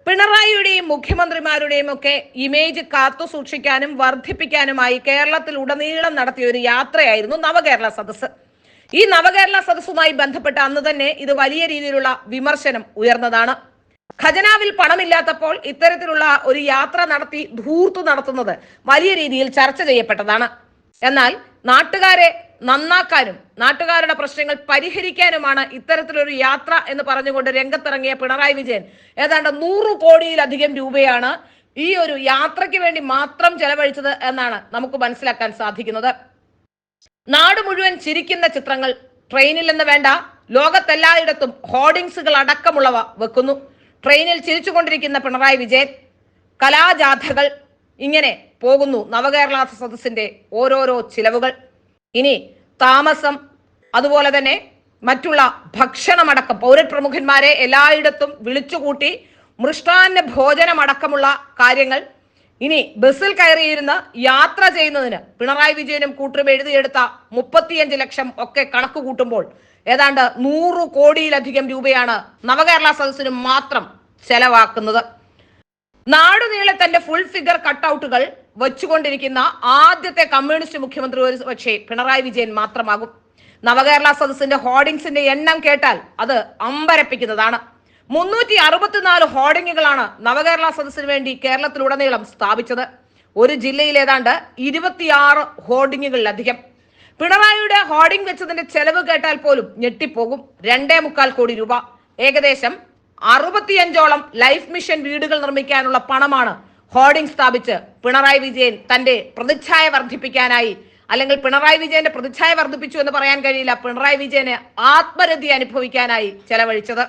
പിണറായിയുടെയും മുഖ്യമന്ത്രിമാരുടെയും ഒക്കെ ഇമേജ് കാത്തു സൂക്ഷിക്കാനും വർദ്ധിപ്പിക്കാനുമായി കേരളത്തിൽ ഉടനീളം നടത്തിയ ഒരു യാത്രയായിരുന്നു നവകേരള സദസ്സ്. ഈ നവകേരള സദസ്സുമായി ബന്ധപ്പെട്ട് അന്ന് തന്നെ ഇത് വലിയ രീതിയിലുള്ള വിമർശനം ഉയർന്നതാണ്. ഖജനാവിൽ പണമില്ലാത്തപ്പോൾ ഇത്തരത്തിലുള്ള ഒരു യാത്ര നടത്തി ധൂർത്തു നടത്തുന്നത് വലിയ രീതിയിൽ ചർച്ച ചെയ്യപ്പെട്ടതാണ്. എന്നാൽ നാട്ടുകാരെ നന്നാക്കാനും നാട്ടുകാരുടെ പ്രശ്നങ്ങൾ പരിഹരിക്കാനുമാണ് ഇത്തരത്തിലൊരു യാത്ര എന്ന് പറഞ്ഞുകൊണ്ട് രംഗത്തിറങ്ങിയ പിണറായി വിജയൻ ഏതാണ്ട് 100 കോടിയിലധികം രൂപയാണ് ഈ ഒരു യാത്രയ്ക്ക് വേണ്ടി മാത്രം ചെലവഴിച്ചത് എന്നാണ് നമുക്ക് മനസ്സിലാക്കാൻ സാധിക്കുന്നത്. നാട് മുഴുവൻ ചിരിക്കുന്ന ചിത്രങ്ങൾ, ട്രെയിനിൽ എന്ന് വേണ്ട ലോകത്തെല്ലായിടത്തും ഹോർഡിങ്സുകൾ അടക്കമുള്ളവ വെക്കുന്നു. ട്രെയിനിൽ ചിരിച്ചുകൊണ്ടിരിക്കുന്ന പിണറായി വിജയൻ, കലാജാഥകൾ, ഇങ്ങനെ പോകുന്നു നവകേരള സദസ്സിന്റെ ഓരോരോ ചിലവുകൾ. ഇനി താമസം, അതുപോലെ തന്നെ മറ്റുള്ള ഭക്ഷണമടക്കം പൗരപ്രമുഖന്മാരെ എല്ലായിടത്തും വിളിച്ചുകൂട്ടി മൃഷ്ടാന്ന ഭോജനമടക്കമുള്ള കാര്യങ്ങൾ. ഇനി ബസ്സിൽ കയറിയിരുന്ന് യാത്ര ചെയ്യുന്നതിന് പിണറായി വിജയനും കൂട്ടരും എഴുതിയെടുത്ത 35 ലക്ഷം ഒക്കെ കണക്ക് കൂട്ടുമ്പോൾ ഏതാണ്ട് 100 കോടിയിലധികം രൂപയാണ് നവകേരള സദസ്സിന് മാത്രം ചെലവാക്കുന്നത്. നാടുനീളെ തന്റെ ഫുൾ ഫിഗർ കട്ടൗട്ടുകൾ വച്ചുകൊണ്ടിരിക്കുന്ന ആദ്യത്തെ കമ്മ്യൂണിസ്റ്റ് മുഖ്യമന്ത്രി ഒരു പക്ഷേ പിണറായി വിജയൻ മാത്രമാകും. നവകേരള സദസ്സിന്റെ ഹോർഡിങ്സിന്റെ എണ്ണം കേട്ടാൽ അത് അമ്പരപ്പിക്കുന്നതാണ്. 364 ഹോർഡിങ്ങുകളാണ് നവകേരള സദസ്സിന് വേണ്ടി കേരളത്തിലുടനീളം സ്ഥാപിച്ചത്. ഒരു ജില്ലയിൽ ഏതാണ്ട് 26 ഹോർഡിങ്ങുകളിലധികം. പിണറായിയുടെ ഹോർഡിംഗ് വെച്ചതിന്റെ ചെലവ് കേട്ടാൽ പോലും ഞെട്ടിപ്പോകും. 2.25 കോടി രൂപ. ഏകദേശം 65ഓളം ലൈഫ് മിഷൻ വീടുകൾ നിർമ്മിക്കാനുള്ള പണമാണ് ഹോർഡിംഗ് സ്ഥാപിച്ച് പിണറായി വിജയൻ തന്റെ പ്രതിച്ഛായ വർദ്ധിപ്പിക്കാനായി, അല്ലെങ്കിൽ പിണറായി വിജയന്റെ പ്രതിച്ഛായ വർദ്ധിപ്പിച്ചു എന്ന് പറയാൻ കഴിയില്ല, പിണറായി വിജയന് ആത്മരതി അനുഭവിക്കാനായി ചെലവഴിച്ചത്.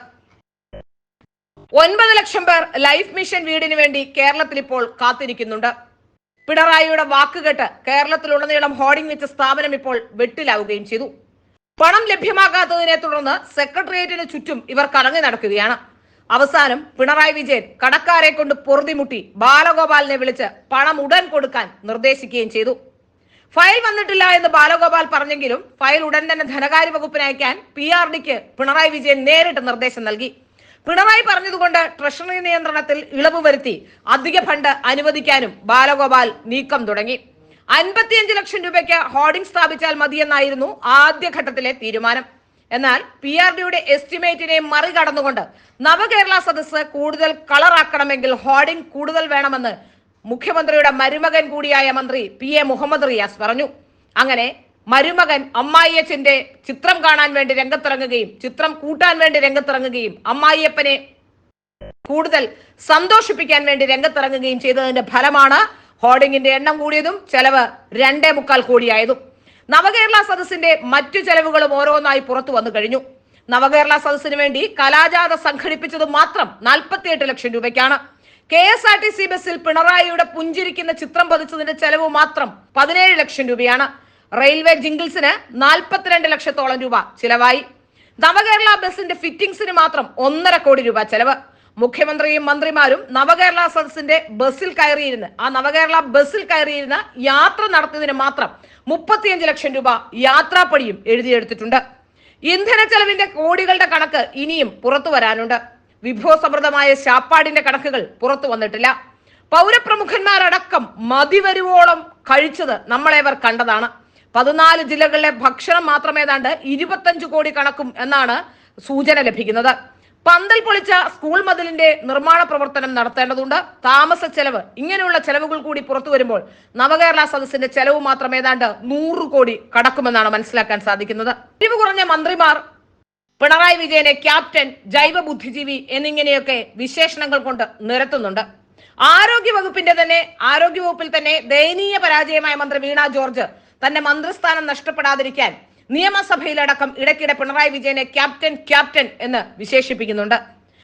9 ലക്ഷം പേർ ലൈഫ് മിഷൻ വീടിന് വേണ്ടി കേരളത്തിൽ ഇപ്പോൾ കാത്തിരിക്കുന്നുണ്ട്. പിണറായിയുടെ വാക്കുകേട്ട് കേരളത്തിലുടനീളം ഹോർഡിംഗ് വെച്ച സ്ഥാപനം ഇപ്പോൾ വെട്ടിലാവുകയും ചെയ്തു. പണം ലഭ്യമാകാത്തതിനെ തുടർന്ന് സെക്രട്ടേറിയറ്റിന് ചുറ്റും ഇവർ കറങ്ങി നടക്കുകയാണ്. അവസാനം പിണറായി വിജയൻ കടക്കാരെ കൊണ്ട് പൊറുതിമുട്ടി ബാലഗോപാലിനെ വിളിച്ച് പണം ഉടൻ കൊടുക്കാൻ നിർദ്ദേശിക്കുകയും ചെയ്തു. ഫയൽ വന്നിട്ടില്ല എന്ന് ബാലഗോപാൽ പറഞ്ഞെങ്കിലും ഫയൽ ഉടൻ തന്നെ ധനകാര്യ വകുപ്പിന് അയക്കാൻ PRDക്ക് പിണറായി വിജയൻ നേരിട്ട് നിർദ്ദേശം നൽകി. പിണറായി പറഞ്ഞതുകൊണ്ട് ട്രഷറി നിയന്ത്രണത്തിൽ ഇളവ് വരുത്തി അധിക ഫണ്ട് അനുവദിക്കാനും ബാലഗോപാൽ നീക്കം തുടങ്ങി. 55 ലക്ഷം രൂപയ്ക്ക് ഹോർഡിംഗ് സ്ഥാപിച്ചാൽ മതിയെന്നായിരുന്നു ആദ്യഘട്ടത്തിലെ തീരുമാനം. എന്നാൽ PRDയുടെ എസ്റ്റിമേറ്റിനെ മറികടന്നുകൊണ്ട് നവകേരള സദസ്സ് കൂടുതൽ കളറാക്കണമെങ്കിൽ ഹോർഡിംഗ് കൂടുതൽ വേണമെന്ന് മുഖ്യമന്ത്രിയുടെ മരുമകൻ കൂടിയായ മന്ത്രി PA മുഹമ്മദ് റിയാസ് പറഞ്ഞു. അങ്ങനെ മരുമകൻ അമ്മായിയച്ഛന്റെ ചിത്രം കാണാൻ വേണ്ടി രംഗത്തിറങ്ങുകയും ചിത്രം കൂട്ടാൻ വേണ്ടി രംഗത്തിറങ്ങുകയും അമ്മായിയപ്പനെ കൂടുതൽ സന്തോഷിപ്പിക്കാൻ വേണ്ടി രംഗത്തിറങ്ങുകയും ചെയ്തതിന്റെ ഫലമാണ് ഹോർഡിംഗിന്റെ എണ്ണം കൂടിയതും ചെലവ് 2.25 കോടിയായതും. നവകേരള സദസ്സിന്റെ മറ്റു ചെലവുകളും ഓരോന്നായി പുറത്തു വന്നു കഴിഞ്ഞു. നവകേരള സദസ്സിന് വേണ്ടി കലാജാഥ സംഘടിപ്പിച്ചത് മാത്രം 48 ലക്ഷം രൂപയ്ക്കാണ്. KSRTC ബസ്സിൽ പിണറായിയുടെ പുഞ്ചിരിക്കുന്ന ചിത്രം പതിച്ചതിന്റെ ചെലവ് മാത്രം 17 ലക്ഷം രൂപയാണ്. റെയിൽവേ ജിംഗിൾസിന് 42 ലക്ഷത്തോളം രൂപ ചിലവായി. നവകേരള ബസിന്റെ ഫിറ്റിംഗ്സിന് മാത്രം 1.5 കോടി രൂപ ചെലവ്. മുഖ്യമന്ത്രിയും മന്ത്രിമാരും നവകേരള സദസ്സിന്റെ ബസ്സിൽ കയറിയിരുന്ന് നവകേരള ബസ്സിൽ കയറിയിരുന്ന യാത്ര നടത്തിയതിന് മാത്രം 35 ലക്ഷം രൂപ യാത്രാപ്പടിയും എഴുതിയെടുത്തിട്ടുണ്ട്. ഇന്ധന ചെലവിന്റെ കോടികളുടെ കണക്ക് ഇനിയും പുറത്തു വരാനുണ്ട്. വിഭവസമൃദ്ധമായ ശാപ്പാടിന്റെ കണക്കുകൾ പുറത്തു വന്നിട്ടില്ല. പൗരപ്രമുഖന്മാരടക്കം മതിവരുവോളം കഴിച്ചത് നമ്മളേവർ കണ്ടതാണ്. 14 ജില്ലകളിലെ ഭക്ഷണം മാത്രം ഏതാണ്ട് 25 കോടി കണക്കും എന്നാണ് സൂചന ലഭിക്കുന്നത്. പന്തൽ പൊളിച്ച സ്കൂൾ മതിലിന്റെ നിർമ്മാണ പ്രവർത്തനം നടത്തേണ്ടതുണ്ട്. താമസ ചെലവ്, ഇങ്ങനെയുള്ള ചെലവുകൾ കൂടി പുറത്തു വരുമ്പോൾ നവകേരള സദസ്സിന്റെ ചെലവ് മാത്രം ഏതാണ്ട് 100 കോടി കടക്കുമെന്നാണ് മനസ്സിലാക്കാൻ സാധിക്കുന്നത്. കഴിവ് കുറഞ്ഞ മന്ത്രിമാർ പിണറായി വിജയനെ ക്യാപ്റ്റൻ, ജൈവ ബുദ്ധിജീവി എന്നിങ്ങനെയൊക്കെ വിശേഷണങ്ങൾ കൊണ്ട് നിരത്തുന്നുണ്ട്. ആരോഗ്യവകുപ്പിൽ തന്നെ ദയനീയ പരാജയമായ മന്ത്രി വീണ ജോർജ് തന്റെ മന്ത്രിസ്ഥാനം നഷ്ടപ്പെടാതിരിക്കാൻ നിയമസഭയിലടക്കം ഇടയ്ക്കിടെ പിണറായി വിജയനെ ക്യാപ്റ്റൻ എന്ന് വിശേഷിപ്പിക്കുന്നുണ്ട്.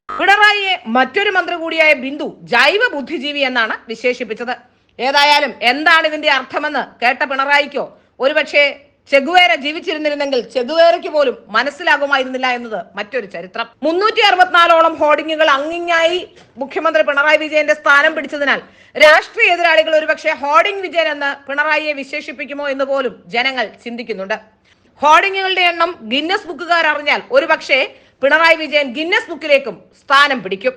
പിണറായിയെ മറ്റൊരു മന്ത്രി കൂടിയായ ബിന്ദു ജൈവ ബുദ്ധിജീവി എന്നാണ് വിശേഷിപ്പിച്ചത്. ഏതായാലും എന്താണ് ഇതിന്റെ അർത്ഥമെന്ന് കേട്ട പിണറായിക്കോ ഒരുപക്ഷെ ചെഗുവേര ജീവിച്ചിരുന്നിരുന്നെങ്കിൽ ചെഗുവേരയ്ക്ക് പോലും മനസ്സിലാകുമായിരുന്നില്ല എന്നത് മറ്റൊരു ചരിത്രം. 364ഓളം ഹോർഡിങ്ങുകൾ അങ്ങിങ്ങായി മുഖ്യമന്ത്രി പിണറായി വിജയന്റെ സ്ഥാനം പിടിച്ചതിനാൽ രാഷ്ട്രീയ എതിരാളികൾ ഒരുപക്ഷെ ഹോർഡിംഗ് വിജയൻ എന്ന് പിണറായിയെ വിശേഷിപ്പിക്കുമോ എന്ന് പോലും ജനങ്ങൾ ചിന്തിക്കുന്നുണ്ട്. ഹോർഡിങ്ങുകളുടെ എണ്ണം ഗിന്നസ് ബുക്കുകാർ അറിഞ്ഞാൽ ഒരുപക്ഷെ പിണറായി വിജയൻ ഗിന്നസ് ബുക്കിലേക്കും സ്ഥാനം പിടിക്കും.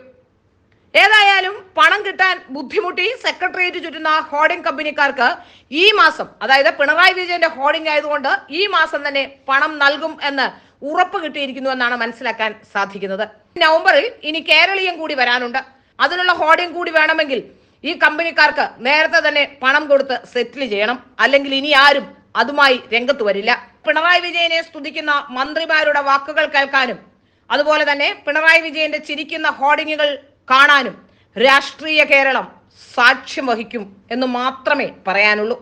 ഏതായാലും പണം കിട്ടാൻ ബുദ്ധിമുട്ടി സെക്രട്ടേറിയറ്റ് ചുറ്റുന്ന ഹോർഡിംഗ് കമ്പനിക്കാർക്ക് ഈ മാസം, അതായത് പിണറായി വിജയന്റെ ഹോർഡിംഗ് ആയതുകൊണ്ട് ഈ മാസം തന്നെ പണം നൽകും എന്ന് ഉറപ്പ് കിട്ടിയിരിക്കുന്നു എന്നാണ് മനസ്സിലാക്കാൻ സാധിക്കുന്നത്. നവംബറിൽ ഇനി കേരളീയം കൂടി വരാനുണ്ട്. അതിനുള്ള ഹോർഡിംഗ് കൂടി വേണമെങ്കിൽ ഈ കമ്പനിക്കാർക്ക് നേരത്തെ തന്നെ പണം കൊടുത്ത് സെറ്റിൽ ചെയ്യണം. അല്ലെങ്കിൽ ഇനി ആരും അതുമായി രംഗത്ത് വരില്ല. പിണറായി വിജയനെ സ്തുതിക്കുന്ന മന്ത്രിമാരുടെ വാക്കുകൾ കേൾക്കാനും അതുപോലെ തന്നെ പിണറായി വിജയന്റെ ചിരിക്കുന്ന ഹോർഡിങ്ങുകൾ കാണാനും രാഷ്ട്രീയ കേരളം സാക്ഷ്യം വഹിക്കും എന്ന് മാത്രമേ പറയാനുള്ളൂ.